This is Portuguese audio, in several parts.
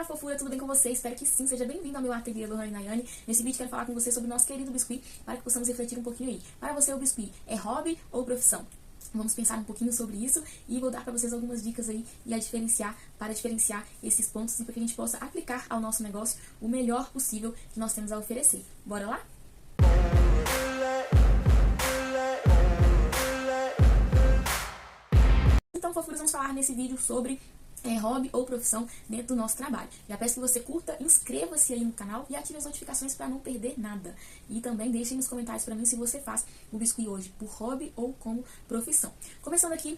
fofura, tudo bem com você? Espero que sim, seja bem-vindo ao meu ateliê Lohane Nayane. Nesse vídeo quero falar com você sobre o nosso querido biscuit, para que possamos refletir um pouquinho aí. Para você, o biscuit é hobby ou profissão? Vamos pensar um pouquinho sobre isso e vou dar para vocês algumas dicas aí para diferenciar esses pontos e para que a gente possa aplicar ao nosso negócio o melhor possível que nós temos a oferecer. Bora lá? Então, fofuras, vamos falar nesse vídeo sobre hobby ou profissão dentro do nosso trabalho. Já peço que você curta, inscreva-se aí no canal e ative as notificações para não perder nada. E também deixe nos comentários para mim se você faz o biscuit hoje por hobby ou como profissão. Começando aqui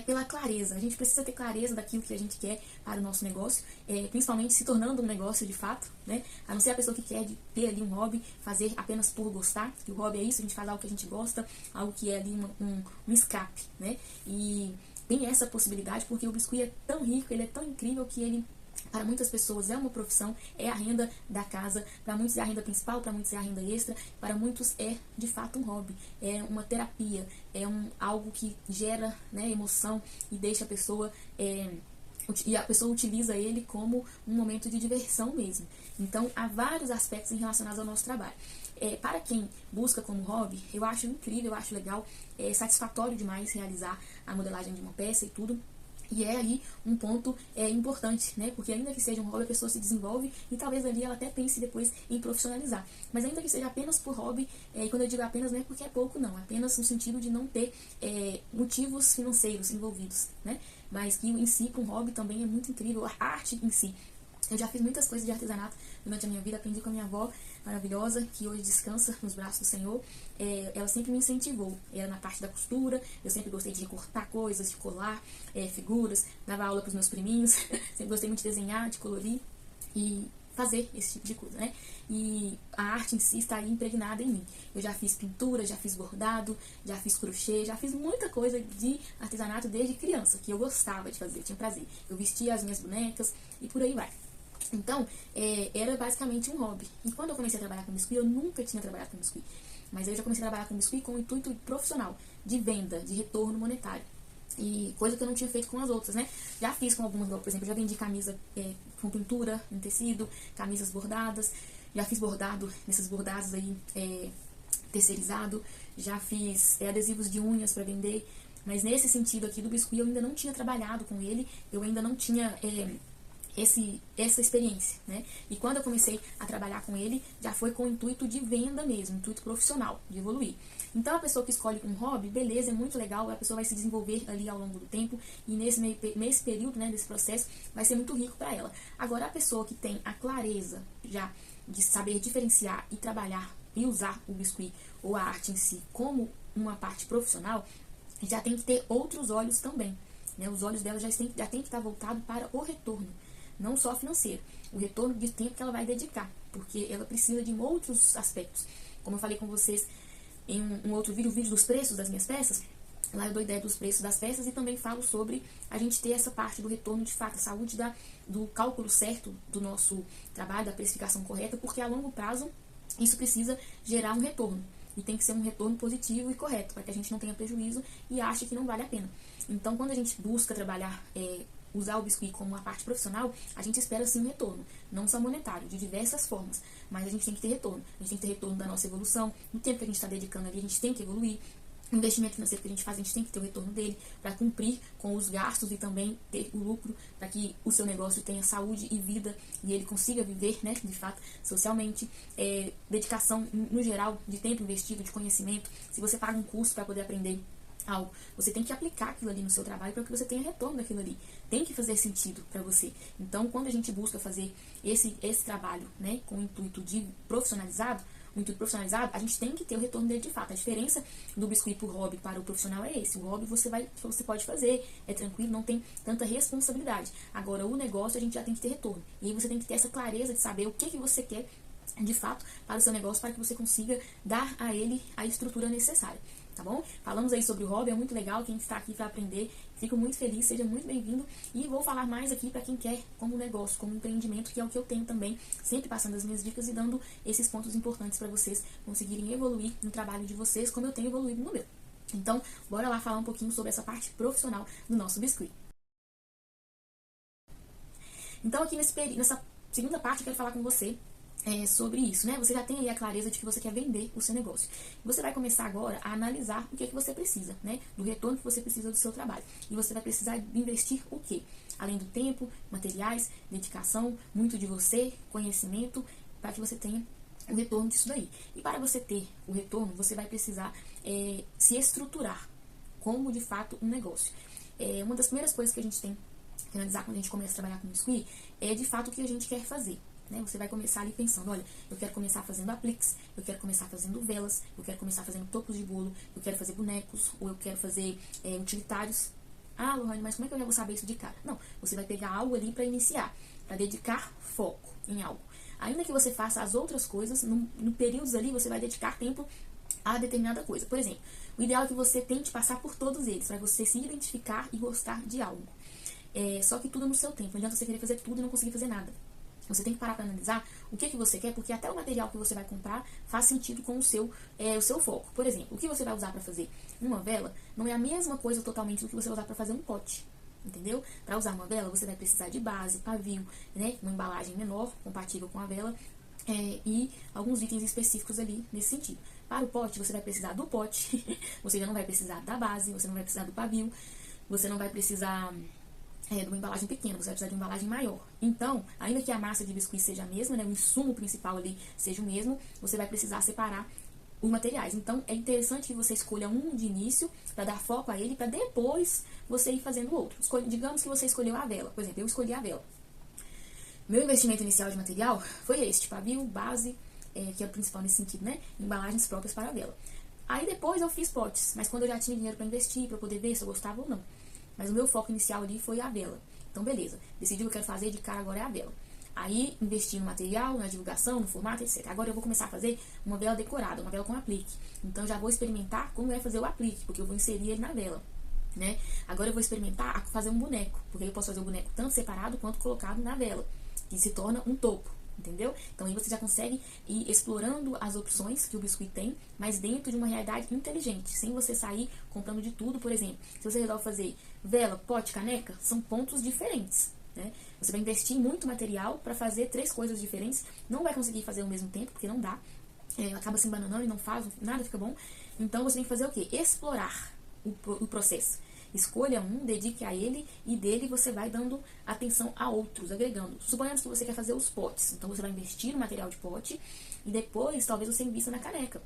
pela clareza. A gente precisa ter clareza daquilo que a gente quer para o nosso negócio, principalmente se tornando um negócio de fato, né? A não ser a pessoa que quer ter ali um hobby, fazer apenas por gostar, que o hobby é isso, a gente faz algo que a gente gosta, algo que é ali um escape, né? E tem essa possibilidade porque o biscuit é tão rico, ele é tão incrível que ele, para muitas pessoas, é uma profissão, é a renda da casa, para muitos é a renda principal, para muitos é a renda extra, para muitos é de fato um hobby, é uma terapia, é algo que gera, né, emoção e deixa a pessoa e a pessoa utiliza ele como um momento de diversão mesmo. Então, há vários aspectos relacionados ao nosso trabalho. Para quem busca como hobby, eu acho incrível, eu acho legal, satisfatório demais realizar a modelagem de uma peça e tudo. E é aí um ponto importante, né? Porque ainda que seja um hobby, a pessoa se desenvolve e talvez ali ela até pense depois em profissionalizar. Mas ainda que seja apenas por hobby, e quando eu digo apenas não é porque é pouco, não. Apenas no sentido de não ter motivos financeiros envolvidos, né? Mas que em si, para um hobby também é muito incrível, a arte em si. Eu já fiz muitas coisas de artesanato durante a minha vida, aprendi com a minha avó maravilhosa, que hoje descansa nos braços do Senhor. Ela sempre me incentivou, era na parte da costura, eu sempre gostei de recortar coisas, de colar figuras, dava aula para os meus priminhos, sempre gostei muito de desenhar, de colorir e fazer esse tipo de coisa, né? E a arte em si está aí impregnada em mim. Eu já fiz pintura, já fiz bordado, já fiz crochê, já fiz muita coisa de artesanato desde criança, que eu gostava de fazer, eu tinha prazer. Eu vestia as minhas bonecas e por aí vai. Então, era basicamente um hobby. E quando eu comecei a trabalhar com biscuit, eu nunca tinha trabalhado com biscuit. Mas eu já comecei a trabalhar com biscuit com o intuito profissional, de venda, de retorno monetário. E coisa que eu não tinha feito com as outras, né? Já fiz com algumas, por exemplo, já vendi camisa com pintura em tecido, camisas bordadas. Já fiz bordado, nesses bordados aí, terceirizado. Já fiz adesivos de unhas para vender. Mas nesse sentido aqui do biscuit, eu ainda não tinha trabalhado com ele. Eu ainda não tinha essa experiência, né? E quando eu comecei a trabalhar com ele, já foi com o intuito de venda mesmo, intuito profissional, de evoluir. Então, a pessoa que escolhe um hobby, beleza, é muito legal, a pessoa vai se desenvolver ali ao longo do tempo, e nesse período, né, desse processo, vai ser muito rico para ela. Agora, a pessoa que tem a clareza já de saber diferenciar e trabalhar e usar o biscuit ou a arte em si como uma parte profissional, já tem que ter outros olhos também, né? Os olhos dela já tem que estar voltados para o retorno. Não só financeiro, o retorno de tempo que ela vai dedicar, porque ela precisa de outros aspectos. Como eu falei com vocês em um outro vídeo, o vídeo dos preços das minhas peças, lá eu dou ideia dos preços das peças e também falo sobre a gente ter essa parte do retorno de fato, a saúde do cálculo certo do nosso trabalho, da precificação correta, porque a longo prazo isso precisa gerar um retorno. E tem que ser um retorno positivo e correto, para que a gente não tenha prejuízo e ache que não vale a pena. Então, quando a gente busca trabalhar usar o biscuit como uma parte profissional, a gente espera sim um retorno, não só monetário, de diversas formas, mas a gente tem que ter retorno. A gente tem que ter retorno da nossa evolução, no tempo que a gente está dedicando ali, a gente tem que evoluir. O investimento financeiro que a gente faz, a gente tem que ter o retorno dele para cumprir com os gastos e também ter o lucro para que o seu negócio tenha saúde e vida e ele consiga viver, né, de fato, socialmente. Dedicação, no geral, de tempo investido, de conhecimento. Se você paga um curso para poder aprender algo, você tem que aplicar aquilo ali no seu trabalho para que você tenha retorno daquilo ali. Tem que fazer sentido para você. Então, quando a gente busca fazer esse trabalho, né, com o intuito de profissionalizado, a gente tem que ter o retorno dele de fato. A diferença do biscuit por hobby para o profissional é esse. O hobby você pode fazer, é tranquilo, não tem tanta responsabilidade. Agora, o negócio a gente já tem que ter retorno. E aí você tem que ter essa clareza de saber o que você quer de fato para o seu negócio, para que você consiga dar a ele a estrutura necessária. Tá bom? Falamos aí sobre o hobby, é muito legal quem está aqui para aprender. Fico muito feliz, seja muito bem-vindo. E vou falar mais aqui para quem quer como negócio, como empreendimento, que é o que eu tenho também, sempre passando as minhas dicas e dando esses pontos importantes para vocês conseguirem evoluir no trabalho de vocês, como eu tenho evoluído no meu. Então, bora lá falar um pouquinho sobre essa parte profissional do nosso biscuit. Então aqui nessa segunda parte eu quero falar com você sobre isso, né? Você já tem aí a clareza de que você quer vender o seu negócio. Você vai começar agora a analisar o que é que você precisa, né? Do retorno que você precisa do seu trabalho. E você vai precisar investir o quê? Além do tempo, materiais, dedicação, muito de você, conhecimento, para que você tenha o retorno disso daí. E para você ter o retorno, você vai precisar se estruturar como, de fato, um negócio. Uma das primeiras coisas que a gente tem que analisar quando a gente começa a trabalhar com biscuit é, de fato, o que a gente quer fazer. Né? Você vai começar ali pensando, olha, eu quero começar fazendo apliques, eu quero começar fazendo velas, eu quero começar fazendo topos de bolo, eu quero fazer bonecos, ou eu quero fazer utilitários. Ah, Lohane, mas como é que eu já vou saber isso de cara? Não, você vai pegar algo ali para iniciar, para dedicar foco em algo. Ainda que você faça as outras coisas, no períodos ali você vai dedicar tempo a determinada coisa. Por exemplo, o ideal é que você tente passar por todos eles, para você se identificar e gostar de algo. Só que tudo no seu tempo, não adianta você querer fazer tudo e não conseguir fazer nada. Você tem que parar para analisar o que você quer, porque até o material que você vai comprar faz sentido com o seu foco. Por exemplo, o que você vai usar para fazer uma vela não é a mesma coisa totalmente do que você vai usar para fazer um pote. Entendeu? Para usar uma vela, você vai precisar de base, pavio, né? Uma embalagem menor, compatível com a vela, e alguns itens específicos ali nesse sentido. Para o pote, você vai precisar do pote, você já não vai precisar da base, você não vai precisar do pavio, você não vai precisar de uma embalagem pequena, você vai precisar de uma embalagem maior. Então, ainda que a massa de biscuit seja a mesma, né, o insumo principal ali seja o mesmo, você vai precisar separar os materiais. Então, é interessante que você escolha um de início, para dar foco a ele, para depois você ir fazendo outro. Digamos que você escolheu a vela, por exemplo, eu escolhi a vela. Meu investimento inicial de material foi este, pavio, base, que é o principal nesse sentido, né, embalagens próprias para a vela. Aí depois eu fiz potes, mas quando eu já tinha dinheiro para investir, para poder ver se eu gostava ou não. Mas o meu foco inicial ali foi a vela. Então, beleza. Decidi o que eu quero fazer de cara agora é a vela. Aí, investi no material, na divulgação, no formato, etc. Agora eu vou começar a fazer uma vela decorada, uma vela com aplique. Então, já vou experimentar como é fazer o aplique, porque eu vou inserir ele na vela. Né? Agora eu vou experimentar a fazer um boneco, porque eu posso fazer o boneco tanto separado quanto colocado na vela, que se torna um topo. Entendeu? Então aí você já consegue ir explorando as opções que o biscuit tem, mas dentro de uma realidade inteligente, sem você sair comprando de tudo. Por exemplo, se você resolve fazer vela, pote, caneca, são pontos diferentes. Né? Você vai investir em muito material para fazer 3 coisas diferentes, não vai conseguir fazer ao mesmo tempo, porque não dá, acaba se embananando e não faz, nada fica bom. Então você tem que fazer o quê? Explorar o processo. Escolha um, dedique a ele e dele você vai dando atenção a outros, agregando. Suponhamos que você quer fazer os potes, então você vai investir no material de pote e depois talvez você invista na caneca.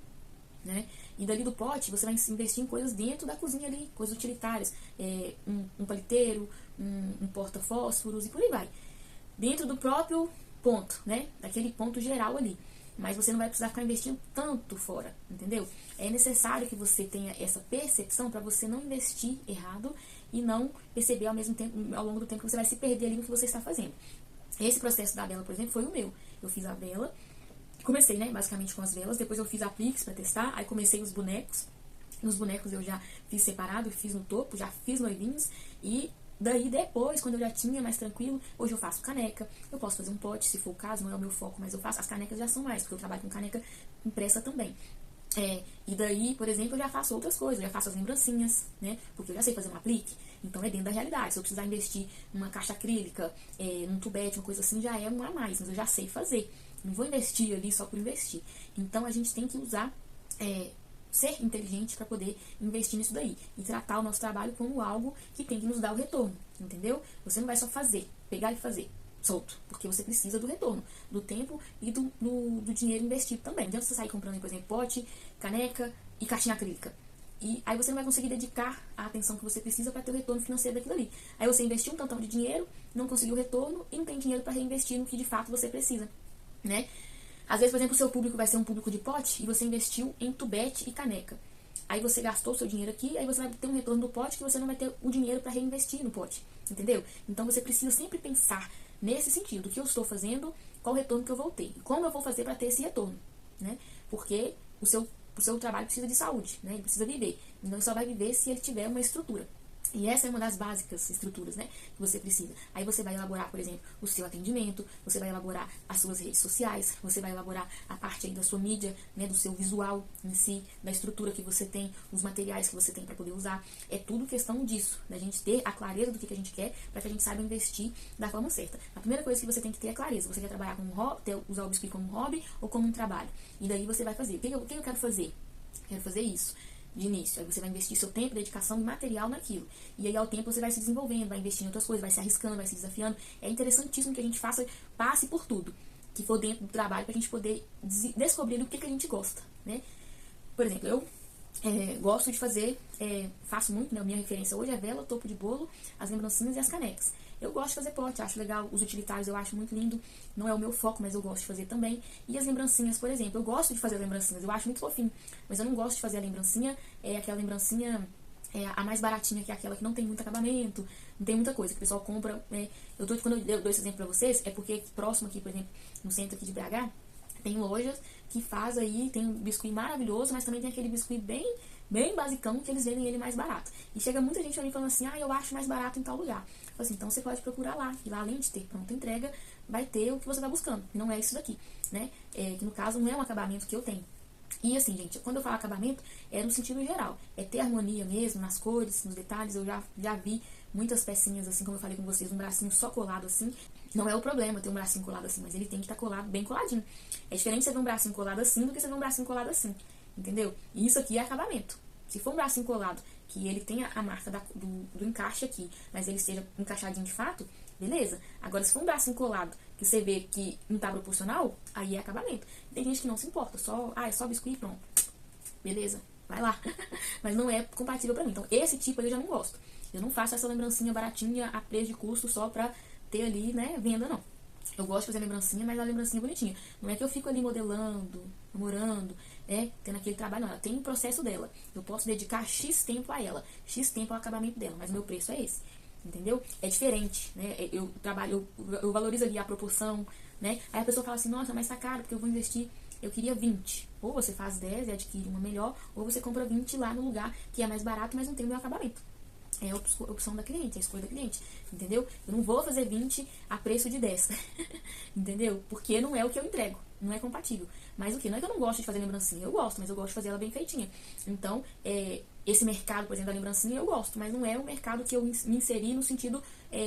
Né? E dali do pote você vai investir em coisas dentro da cozinha ali, coisas utilitárias, um paliteiro, um porta-fósforos e por aí vai. Dentro do próprio ponto, né? Daquele ponto geral ali. Mas você não vai precisar ficar investindo tanto fora, entendeu? É necessário que você tenha essa percepção para você não investir errado e não perceber ao mesmo tempo, ao longo do tempo, que você vai se perder ali no que você está fazendo. Esse processo da vela, por exemplo, foi o meu. Eu fiz a vela, comecei, né, basicamente com as velas, depois eu fiz apliques para testar, aí comecei os bonecos. Nos bonecos eu já fiz separado, fiz no topo, já fiz noivinhos e daí depois, quando eu já tinha mais tranquilo, hoje eu faço caneca, eu posso fazer um pote, se for o caso, não é o meu foco, mas eu faço, as canecas já são mais, porque eu trabalho com caneca impressa também. E daí, por exemplo, eu já faço outras coisas, eu já faço as lembrancinhas, né, porque eu já sei fazer um aplique, então é dentro da realidade. Se eu precisar investir numa caixa acrílica, num tubete, uma coisa assim, já é um a mais, mas eu já sei fazer, não vou investir ali só por investir. Então a gente tem que usar, ser inteligente para poder investir nisso daí e tratar o nosso trabalho como algo que tem que nos dar o retorno, entendeu? Você não vai só fazer, pegar e fazer solto, porque você precisa do retorno, do tempo e do dinheiro investido também. Não adianta você sair comprando, por exemplo, pote, caneca e caixinha acrílica. E aí você não vai conseguir dedicar a atenção que você precisa para ter o retorno financeiro daquilo ali. Aí você investiu um tantão de dinheiro, não conseguiu o retorno e não tem dinheiro para reinvestir no que de fato você precisa, né? Às vezes, por exemplo, o seu público vai ser um público de pote e você investiu em tubete e caneca. Aí você gastou o seu dinheiro aqui, aí você vai ter um retorno do pote que você não vai ter o dinheiro para reinvestir no pote, entendeu? Então você precisa sempre pensar nesse sentido, o que eu estou fazendo, qual o retorno que eu vou ter, como eu vou fazer para ter esse retorno, né? Porque o seu trabalho precisa de saúde, né? Ele precisa viver. Então ele só vai viver se ele tiver uma estrutura. E essa é uma das básicas estruturas, né, que você precisa. Aí você vai elaborar, por exemplo, o seu atendimento, você vai elaborar as suas redes sociais, você vai elaborar a parte aí da sua mídia, né, do seu visual em si, da estrutura que você tem, os materiais que você tem para poder usar. É tudo questão disso, da gente ter a clareza do que a gente quer, para que a gente saiba investir da forma certa. A primeira coisa que você tem que ter é clareza. Você quer trabalhar como hobby, usar o biscuit como um hobby ou como um trabalho. E daí você vai fazer. O que eu quero fazer? Quero fazer isso de início. Aí você vai investir seu tempo, dedicação e material naquilo. E aí ao tempo você vai se desenvolvendo, vai investir em outras coisas, vai se arriscando, vai se desafiando. É interessantíssimo que a gente passe por tudo que for dentro do trabalho pra gente poder descobrir o que a gente gosta, né? Por exemplo, eu gosto de fazer, faço muito, né? Minha referência hoje é vela, topo de bolo, as lembrancinhas e as canecas. Eu gosto de fazer pote, acho legal. Os utilitários eu acho muito lindo. Não é o meu foco, mas eu gosto de fazer também. E as lembrancinhas, por exemplo, eu gosto de fazer lembrancinhas, eu acho muito fofinho. Mas eu não gosto de fazer a lembrancinha, aquela lembrancinha a mais baratinha, que é aquela que não tem muito acabamento, não tem muita coisa, que o pessoal compra. Quando eu dou esse exemplo pra vocês, é porque próximo aqui, por exemplo, no centro aqui de BH, tem lojas que faz aí, tem um biscuit maravilhoso, mas também tem aquele biscuit bem basicão, que eles vendem ele mais barato. E chega muita gente pra mim falando assim, eu acho mais barato em tal lugar. Eu falo assim, então você pode procurar lá, e lá além de ter pronta entrega, vai ter o que você tá buscando. E não é isso daqui, né? Que no caso não é um acabamento que eu tenho. E assim, gente, quando eu falo acabamento, é no sentido geral. É ter harmonia mesmo, nas cores, nos detalhes. Eu já vi muitas pecinhas, assim, como eu falei com vocês, um bracinho só colado assim. Não é o problema ter um bracinho colado assim, mas ele tem que estar colado, bem coladinho. É diferente você ver um bracinho colado assim do que você ver um bracinho colado assim. Entendeu? E isso aqui é acabamento. Se for um bracinho colado, que ele tenha a marca do encaixe aqui, mas ele esteja encaixadinho de fato, beleza. Agora, se for um bracinho colado, que você vê que não tá proporcional, aí é acabamento. Tem gente que não se importa, é só biscuit e pronto. Beleza, vai lá. Mas não é compatível pra mim. Então, esse tipo aí eu já não gosto. Eu não faço essa lembrancinha baratinha a preço de custo só pra ter ali, né, venda, não. Eu gosto de fazer lembrancinha, mas a lembrancinha bonitinha. Não é que eu fico ali modelando, namorando, tendo aquele trabalho, não. Ela tem um processo dela. Eu posso dedicar X tempo a ela, X tempo ao acabamento dela, mas o meu preço é esse. Entendeu? É diferente, né? Eu valorizo ali a proporção, né? Aí a pessoa fala assim, nossa, mas tá caro, porque eu vou investir, eu queria 20. Ou você faz 10 e adquire uma melhor, ou você compra 20 lá no lugar que é mais barato, mas não tem o meu acabamento. É a opção da cliente, a escolha da cliente, entendeu? Eu não vou fazer 20 a preço de 10, entendeu? Porque não é o que eu entrego, não é compatível. Mas o que? Não é que eu não gosto de fazer lembrancinha, eu gosto, mas eu gosto de fazer ela bem feitinha. Então, esse mercado, por exemplo, da lembrancinha, eu gosto, mas não é o mercado que eu me inseri no sentido,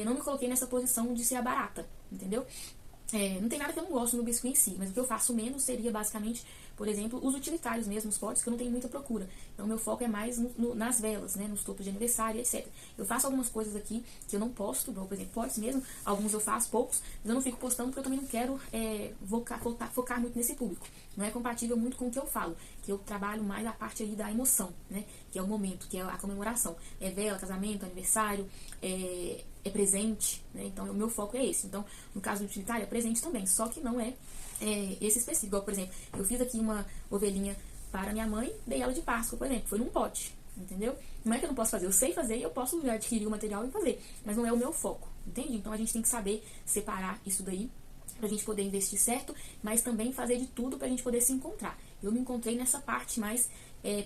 não me coloquei nessa posição de ser a barata, entendeu? Não tem nada que eu não gosto no biscuit em si, mas o que eu faço menos seria basicamente, por exemplo, os utilitários mesmo, os potes, que eu não tenho muita procura. Então, meu foco é mais nas velas, né, nos topos de aniversário, etc. Eu faço algumas coisas aqui que eu não posto, por exemplo, potes mesmo, alguns eu faço, poucos, mas eu não fico postando porque eu também não quero focar muito nesse público. Não é compatível muito com o que eu falo, que eu trabalho mais a parte aí da emoção, né, que é o momento, que é a comemoração. É vela, casamento, aniversário, é presente, né? Então o meu foco é esse. Então, no caso do utilitário, é presente também, só que não é esse específico. Igual, por exemplo, eu fiz aqui uma ovelhinha para minha mãe, dei ela de Páscoa, por exemplo, foi num pote, entendeu? Não é que eu não posso fazer, eu sei fazer e eu posso adquirir o material e fazer, mas não é o meu foco, entende? Então a gente tem que saber separar isso daí pra gente poder investir certo, mas também fazer de tudo pra gente poder se encontrar. Eu me encontrei nessa parte mais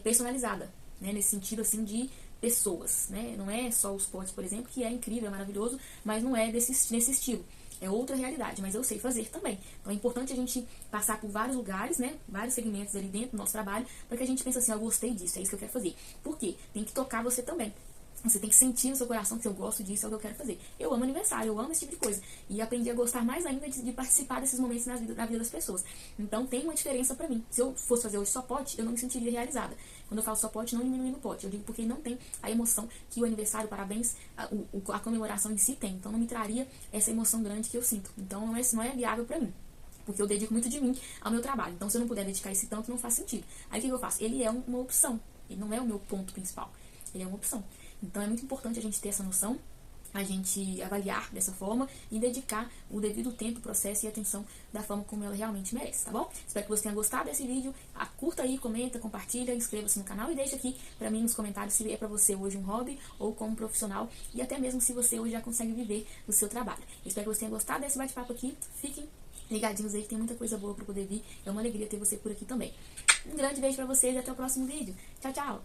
personalizada, né? Nesse sentido, assim, de pessoas, né? Não é só os potes, por exemplo, que é incrível, é maravilhoso, mas não é nesse estilo. É outra realidade, mas eu sei fazer também. Então é importante a gente passar por vários lugares, né? Vários segmentos ali dentro do nosso trabalho, para que a gente pense assim, eu gostei disso, é isso que eu quero fazer. Por quê? Tem que tocar você também. Você tem que sentir no seu coração que eu gosto disso, é o que eu quero fazer. Eu amo aniversário, eu amo esse tipo de coisa. E aprendi a gostar mais ainda de participar desses momentos na vida das pessoas. Então tem uma diferença pra mim. Se eu fosse fazer hoje só pote, eu não me sentiria realizada. Quando eu falo só pote, não diminuindo o pote. Eu digo porque não tem a emoção que o aniversário, parabéns, a comemoração em si tem. Então não me traria essa emoção grande que eu sinto. Então não é viável pra mim. Porque eu dedico muito de mim ao meu trabalho. Então se eu não puder dedicar esse tanto, não faz sentido. Aí o que eu faço? Ele é uma opção. Ele não é o meu ponto principal. Ele é uma opção. Então é muito importante a gente ter essa noção, a gente avaliar dessa forma e dedicar o devido tempo, processo e atenção da forma como ela realmente merece, tá bom? Espero que você tenha gostado desse vídeo. Curta aí, comenta, compartilha, inscreva-se no canal e deixa aqui pra mim nos comentários se é pra você hoje um hobby ou como profissional e até mesmo se você hoje já consegue viver do seu trabalho. Espero que você tenha gostado desse bate-papo aqui. Fiquem ligadinhos aí que tem muita coisa boa pra poder vir. É uma alegria ter você por aqui também. Um grande beijo pra vocês e até o próximo vídeo. Tchau, tchau!